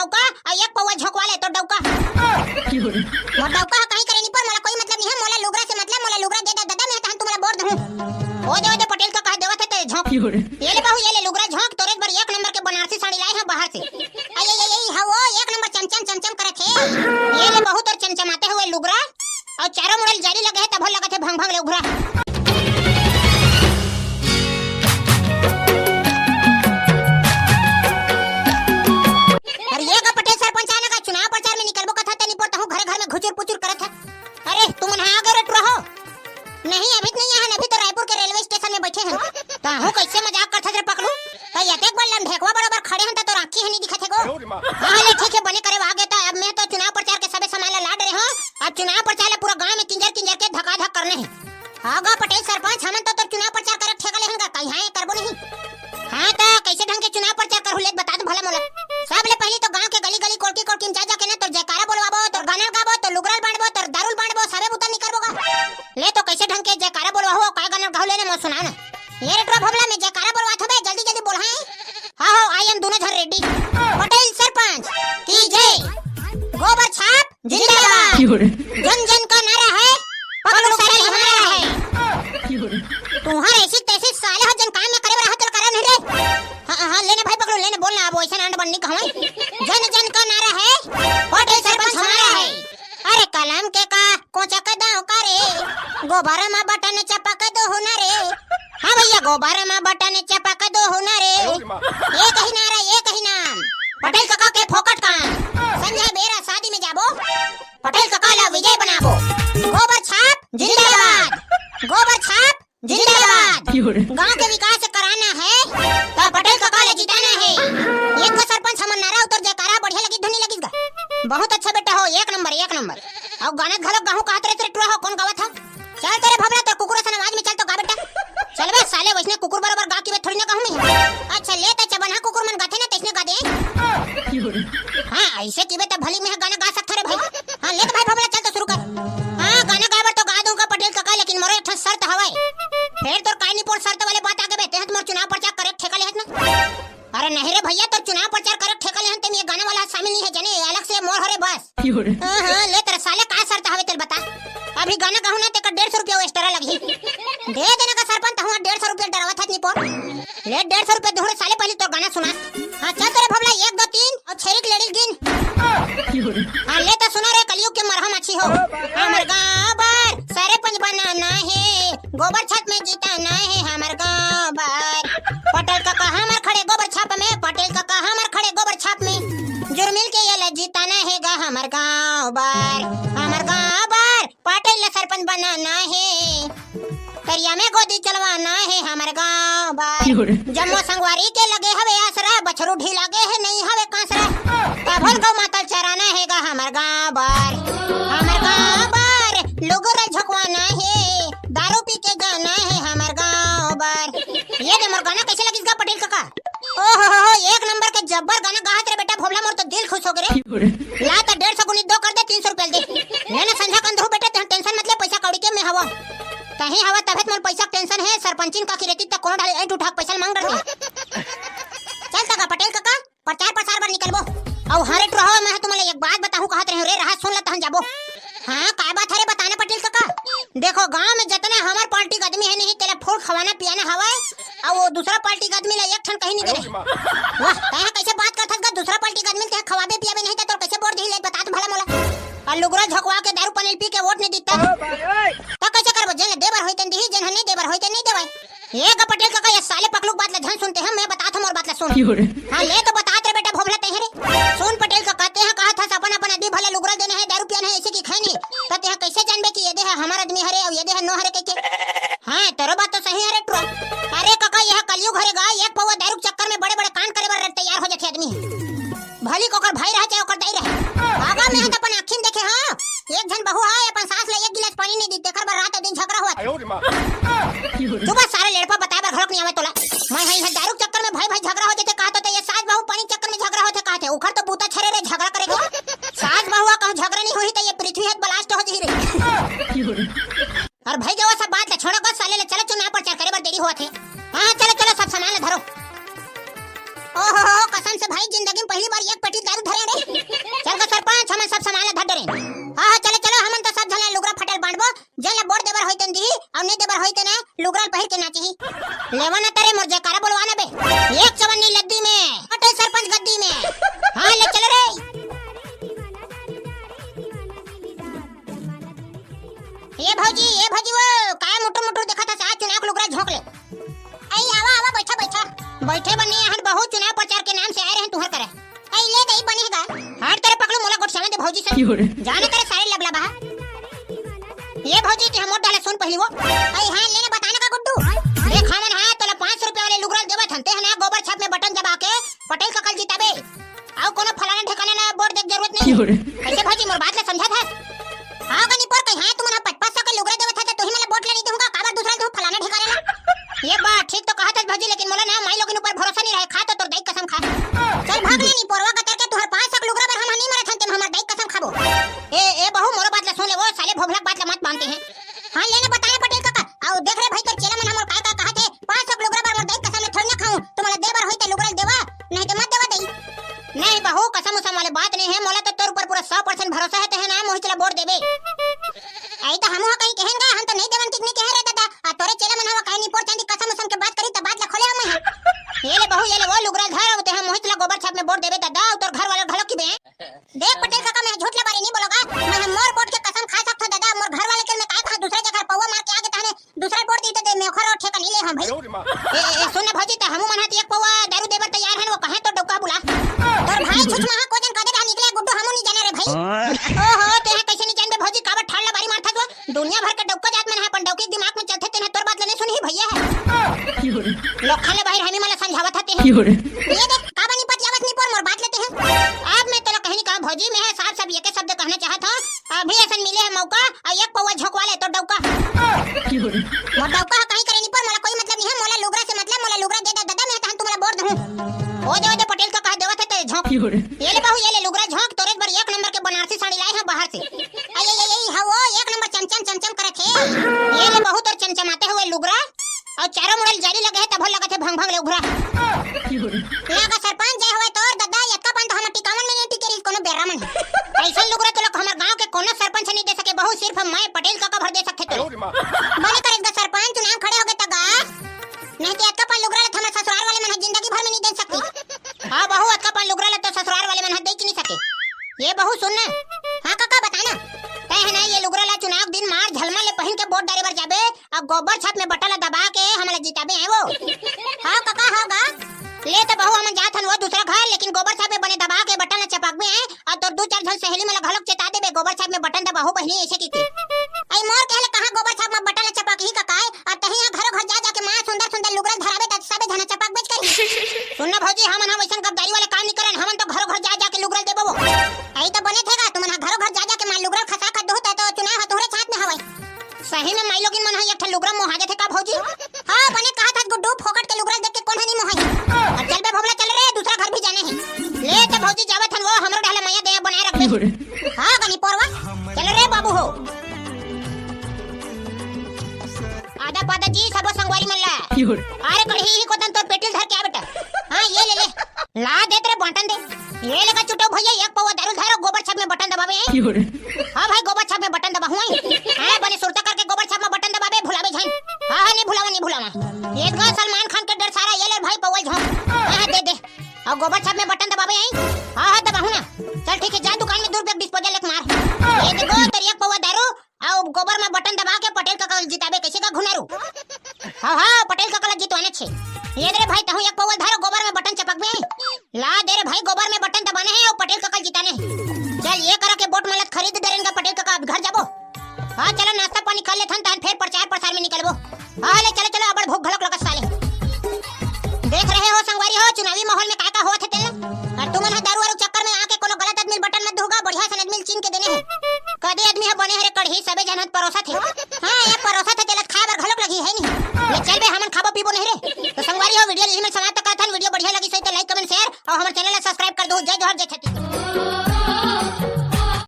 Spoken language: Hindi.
डौका और एक पौवा झोंकवा ले तो डौका मोर डौका कहीं करे नहीं पर मोला कोई मतलब नहीं है। मोला लुगरा से मतलब मोला लुगरा दे दादा मैं तहन तुम्हारा बोर दूं। ओ दे पटेल का कह देवत है झोंक ये ले बहू ये ले लुगरा झोंक तोरे पर एक नंबर के बनारसी साड़ी लाए हैं बाहर से। आई हां वो एक नंबर चमचम करत है। ये ले बहुत और चमचमाते हुए लुगरा और चारों मुड़ल जारी लगे है तब लगत है भंग भंग ले उघरा। नहीं अभी नहीं है अभी तो रायपुर के रेलवे स्टेशन में बैठे हैं। ताहू कैसे मजाक करत रे पकड़ू त यतेक बड़ लंढेकवा बराबर खड़े हैं तो आंखी है नहीं दिखत है गो। हां ले ठीक है बने करे आगे तो अब मैं तो चुनाव प्रचार के सबे सामान लाड रहे हो। अब चुनाव प्रचार ले पूरा गांव में किंजर के धका धक करने हैं। हागा पटेल सरपंच हमन तो चुनाव प्रचार करे ठेका लेहंगा कहीं हां करबो नहीं। हां तो कैसे ढंग के चुनाव प्रचार करहु ले बता दो भला मोला। सब ले पहले तो गांव के गली कोड़की जा के ना तो जयकारा बोलवाबो तो गाना गाबो तो लुगराल बांटबो तो दारूल बांटबो सबे बुता नहीं करबोगा। ले तो कैसे ढंग के जयकारा बोलवा हो काय गाना गाऊ लेने मो सुना ना ये रेट्रो भबला में जयकारा बोलवा थबे जल्दी बोल हां। हां हो आई एम दोनों झर रेडी। पटेल सरपंच की जय गोबर छाप जिंदाबाद जन जन का नारा है पकड़ो सारे हमारा है। तुम्हारे ऐसी तैसे साले हो जन काम में करे रहा तो करा नहीं रे। हां लेने भाई पकड़ो लेने बोलना अब ऐसा नांड बननी कहवे जन जन का नारा है पटेल सरपंच हमारा है। अरे कलम के का कोचा का दाव करे गोबारा में बटन चपक दो होना रे। हां भैया गोबारा में बटन चपक दो होना रे। एक ही नारा एक ही नाम पटेल काका के फोकट काम संजय बेरा शादी में जाबो पटेल काका ला विजय बनाबो। गोबर छाप जिंदाबाद गोबर छाप जिंदाबाद। गांव के विकास कराना है तो पटेल काका ला जिताना है। एक को सरपंच हमन नारा उतर जयकारा बढ़िया लगी धुनी लगी बहुत अच्छा बेटा हो एक नंबर और गाना घलक गाहू कहत रे ट्रो हो कौन गावत हो चल तेरे भबला तो कुकुर सन आवाज में चल तो गा बेटा चल बे साले वैसने कुकुर बराबर गा के थोड़ी ना कहूं मैं। अच्छा ले त चबन कुकुर मन गाथे ना तैसने गा दे। हां ऐसे की बे त भली में गाना गा सकत रे भाई। हां ले तो भाई भबला चल तो शुरू कर। हां गाना गाबर तो गा दूंगा पटेल काका लेकिन मोरे एक शर्त हवाए फिर तो काई नहीं पोर शर्त वाले बात आगे बेते हैं तुम चुनाव प्रचार करे ठेका ले ना। अरे नहीं रे भैया तो चुनाव प्रचार करे ठेका ले हम ये गाना वाला शामिल नहीं है जने अलग से मोर हरे बस। हां ले तेरे साले का शर्त हवे तेरे बता अभी गाना कहूं ना ते का 150 रुपया एक्स्ट्रा लगी दे देना का सरपंच हूं 150 रुपया डरावा था नहीं पोर ले 150 रुपया दोहरे साले पहले तो गाना सुना। हां चल तेरे भबला 1 2 3 और छेरिक लेडीज गिन। हां ले तो सुना रे कलयुग के मरहम अच्छी हो हमर गांव बार सारे पंच बनाना है गोबर छत में जीताना है हमर गांव बार। पटेल काका हमर खड़े गोबर छाप में पटेल काका हमर खड़े गोबर छाप में जुर्मिल के ये जीताना है गा हमर गांव बार पटेल सरपंच बनाना है करिया में गोदी चलवाना है हमर गांव बार। जम्मो संगवारी के लगे हवे आसरा बछरू ढीला गे है नहीं हवे कांसरा कभल गौ मातल चराना है गा हमर गांव बार लोगों झकवाना है दारू पी के जाना है हमर गांव बार। ये दे मोर गाना कैसे लगिस गा पटेल काका ओहो एक नंबर के जब्बर गाना गाहत रे बेटा भोला मोर तो दिल खुश हो गए ला तो 150 गुनी 2 कर दे 300 रुपया दे लेना संध्या कंधरू बेटा टेंशन मत ले पैसा कौड़ी के में हवा कहीं हवा तबे मोर पैसा टेंशन है सरपंचिन का की रहती त कोनो ढाल 8 उठा पैसा मांग रहे चल तका पटेल काका प्रचार प्रसार बार निकलबो और हरेट रहो मैं तुम्हारे एक बात बताऊं कहत रहे रे रहा सुन ल तहन जाबो। हां काय बात है रे बताना पटेल काका देखो गांव में जितने हमार पार्टी का आदमी है नहीं तेरा फूड खवाना पियाना हवा और वो दूसरा पार्टी का आदमी ला एक ठन कहीं नहीं करे वाह तय कैसे बात करथस गा दूसरा पार्टी का आदमी ते खवाबे पियाबे नहीं तो कैसे बोर दी ले बता तो भला मोला और लुगरा झकवा के दारू पानी पी के वोट नहीं देता तो कैसे करबो जने देवर होइतन दी जन नहीं देवर होइतन नहीं देवाई ये गा पटेल काका ये साले पकलुक बात ला ध्यान सुनते हैं मैं बताता हूं और बात ला सुन। हां ले तो बता रे बेटा भोभला तेहरे सुन पटेल का कहते हैं कहा था अपन अपन आदमी भला लुगरा देने है दारू पियाना है ऐसे की खैनी तो ते कैसे जानबे कि ये दे है हमारा आदमी हरे और ये दे है नो हरे कैसे। हां तेरा बात तो सही है रे ट्रो अरे काका यह कलयुग हरेगा एक पवा दारू चक्कर में बड़े बड़े कांड करे बर तैयार हो जाते आदमी भली कोकर भाई रहे चाहे ओकर दाई रहे आगा में तो अपन आंखिन देखे। हां एक जन बहू है अपन सास ले एक गिलास पानी नहीं दी देखर बर रात दिन झगड़ा हुआ सुबह सारे लेड़पा बताए बर घरक नहीं आवे तोला मैं है दारू चक्कर में भाई झगड़ा हो जाते कहत तो ये सास बहू पानी चक्कर में झगड़ा होते कहते उखर तो बूता छरे रे झगड़ा करेगा सास बहू का झगड़ा नहीं होई तो ये पृथ्वी हद ब्लास्ट हो जी रे और भाई जो सब बात छोड़ो बस साले ले चलो चुनाव प्रचार करे बर देरी होत है। हां चलो सब सामान धरो ओहो कसम से भाई जिंदगी में पहली बार एक पेटी दारू धरे रे जाने तेरे सारे लबला बहा। ये भौजी की हम डाले सुन पहली वो आई हां लेने बताना का गुड्डू देख हमन है तोला 500 रुपया वाले लुगरा देबे थनते है ना गोबर छाप में बटन दबा के पटेल का कल जीताबे आउ कोनो फलाना ठिकाना ना बोर्ड देख जरूरत नहीं कैसे भौजी मोर बात ले समझा था हां गनी पर कहीं है तुमन 500 का लुगरा देबे था तो ही मला बोट ले नहीं दूंगा काबर दूसरा दो फलाना ठिकाना ना ये बात ठीक तो कहा था भौजी लेकिन मोला ना माई लोगन ऊपर भरोसा नहीं रहे खा तो तोर दाई कसम खा चल भाग ले नहीं परवा कतर के तुहर 500 लुगरा पर हम नहीं मरे थनते हमर दाई कसम खाबो ए बहू मोर बात ले सुन ले वो साले भोभलक बात ले मत मानते हैं हां लेने बताया पटेल काका आओ देख रे भाई तो चेला मन हमर का कहा थे 500 लुगरा पर मोर दाई कसम में थोड़ी ना खाऊं तुम्हारा दे बार होई त लुगरा देवा नहीं तो मत देवा दाई नहीं बहू कसम उसम वाले बात नहीं है मोला तो तोर ऊपर पूरा 100% भरोसा है ते है ना मोहि चला बोर्ड देबे आई तो हम कहीं कहेंगे हम तो नहीं देवन कितने कह रहे दादा आ तोरे चेला मन हवा कहीं नहीं पोर चांदी कसम उसम के बात करी त बात ला खोले हम ये ले बहू ये ले वो लुगरा धर होते हैं मोहि चला गोबर छाप में बोर्ड देबे दादा तोर घर वाला घलक की बे देख पटेल काका मैं झूठ ले बारी नहीं बोलोगा मैं मोर बोर्ड के कसम खा सकता दादा मोर घर वाले के मैं काय कहा दूसरे जगह पौवा मार के आगे ताने दूसरा बोर्ड दी तो दे मेखर और ठेका नहीं ले हम भाई ए सुन भौजी त हमू मन हाथ एक पौवा दारू देबर तैयार है वो कहे तो डौका बुला तोर भाई छुछमा को जन कदे रहा निकले गुड्डू हमू नहीं जाने रे भाई ओहो ते कैसे नहीं जानबे भौजी काबर ठाड़ बारी मारथा तो दुनिया भर के डौका जात मन है पण डौकी दिमाग में चलते तेने तोर बात लेने सुनी भैया है लोग खाले बाहर हमी मला समझावत हते हैं ये देख का बनी पतियावत नहीं पर मोर बात लेते हैं अब मैं तेरा कहीं कहा भौजी मैं है साफ सब ये के शब्द कहना चाहत हां अभी ऐसा मिले है मौका और एक पौवा झोंकवा ले तो डौका मोर डौका कहीं करे नहीं पर मला कोई मतलब नहीं है मोला लुगरा से मतलब मोला लुगरा दे दादा मैं तहन तुम्हारा बोर्ड दूं ओ दे पटेल का कह देवत है झोंक ये ले बहू ये ले लुगरा झोंक तोरे पर एक नंबर के बनारसी साड़ी लाए हैं बाहर से आई हां वो एक नंबर चमचम करत है ये ले बहू तोर चमचमाते हुए लुगरा और चारों मुड़ल जारी लगे है तब लगा थे भंग ले उघरा लगा सरपंच जय होए तोर दादा यक्का पन तो हम टिकावन में नहीं टिकेरी कोनो बेरा मन ऐसा लुगरा तो लोग हमर गांव के कोनो सरपंच नहीं दे सके बहु सिर्फ मैं पटेल काका भर दे सकते तो बोले करेगा सरपंच चुनाव खड़े हो गए तगा नहीं तो यक्का पन लुगरा हमर ससुराल वाले मन जिंदगी भर में नहीं दे सकती हां बहू यक्का पन लुगरा तो ससुराल वाले मन दे नहीं सके ये बहू सुनना हां काका बताना तय है ना ये लुगरा ला चुनाव दिन मार झलमा ले पहन के वोट डाले बर जाबे अब गोबर छाप में बटला दबा के हमला जिताबे है वो हां काका होगा ले तो बहू हम जात हन वो दूसरा घर लेकिन गोबर छाप में बने दबा के बटन चपकबे हैं और तो दो चार झन सहेली में घलक चेता देबे गोबर छाप में बटन दबाहू पहले ऐसे की आई मोर कहले कहां गोबर छाप में बटन चपक ही काकाए और तहिया घर जा जा के मां सुंदर लुगरा धराबे त सबे धन चपक बेच करी सुनना भौजी हमन हम वैसन गद्दारी वाले काम नहीं करन हमन तो घर जा जा के लुगरा देबो आई तो बने थेगा तुमन घर जा जा के मां लुगरा खसा खा दो तो चुनाव ह तोरे छात में हवय सही में माई लोगिन मन है एक लुगरा मोहागे थे का भौजी हां बने कहा था गुड्डू फोकट के लुगरा देख के कौन नहीं मोहाई और चल बे भोबला चल रे दूसरा घर भी जाने है ले तो भौजी जावत हन वो हमरो ढाले मैया दे बनाए रखबे हां गनी पोरवा चल रे बाबू हो आधा पादा जी सबो संगवारी मन ला अरे कढ़ी ही को तन तो पेटिल धर के आ बेटा हां ये ले ला दे तेरे बटन दे ये लगा चुटो भैया एक पौवा दारू धारो गोबर छाप में बटन दबावे हां भाई गोबर छाप में बटन दबा हुआ हां बने सुरता करके गोबर छाप में बटन दबावे भुलावे झन हां नहीं भुलावा ये गा सलमान खान के डर सारा ये ले भाई पौवा झोंक हां दे और गोबर छाप में बटन दबावे आई हां दबाहू ना चल ठीक है जा दुकान में दूर पे डिस्पोजल एक मार ये देखो तेरी एक पौवा दारू और गोबर में बटन दबा के पटेल का जिताबे कैसे का घुनारू हां पटेल का कल जितवाने छे ये दे भाई तहु एक पौवा धारो गोबर में बटन चपक में ला दे रे भाई गोबर में बटन दबाने है और पटेल का जिताने चल ये करा के बोट मलत खरीद देरेंगा पटेल का घर जाबो हां चलो नाश्ता पानी खा लेथन तहन फिर प्रचार प्रसार में निकलबो हां ले चलो अबड़ भूख भलक लगत साले देख रहे हो संगवारी हो चुनावी माहौल में का होत है तेल और तुमन दारू वारू चक्कर में आके कोनो गलत आदमी बटन मत धोगा बढ़िया से आदमी चीन के देने है कदे आदमी है बने हरे कढ़ी सबे जनत परोसा थे हां ये परोसा थे चलत खाए बर घलक लगी है नहीं ले चल बे हमन खाबो पीबो नहीं रे तो संगवारी हो वीडियो यही में समाप्त करथन वीडियो बढ़िया लगी सही तो लाइक कमेंट शेयर और हमारे चैनल सब्सक्राइब कर दो जय जोहर जय छत्तीसगढ़।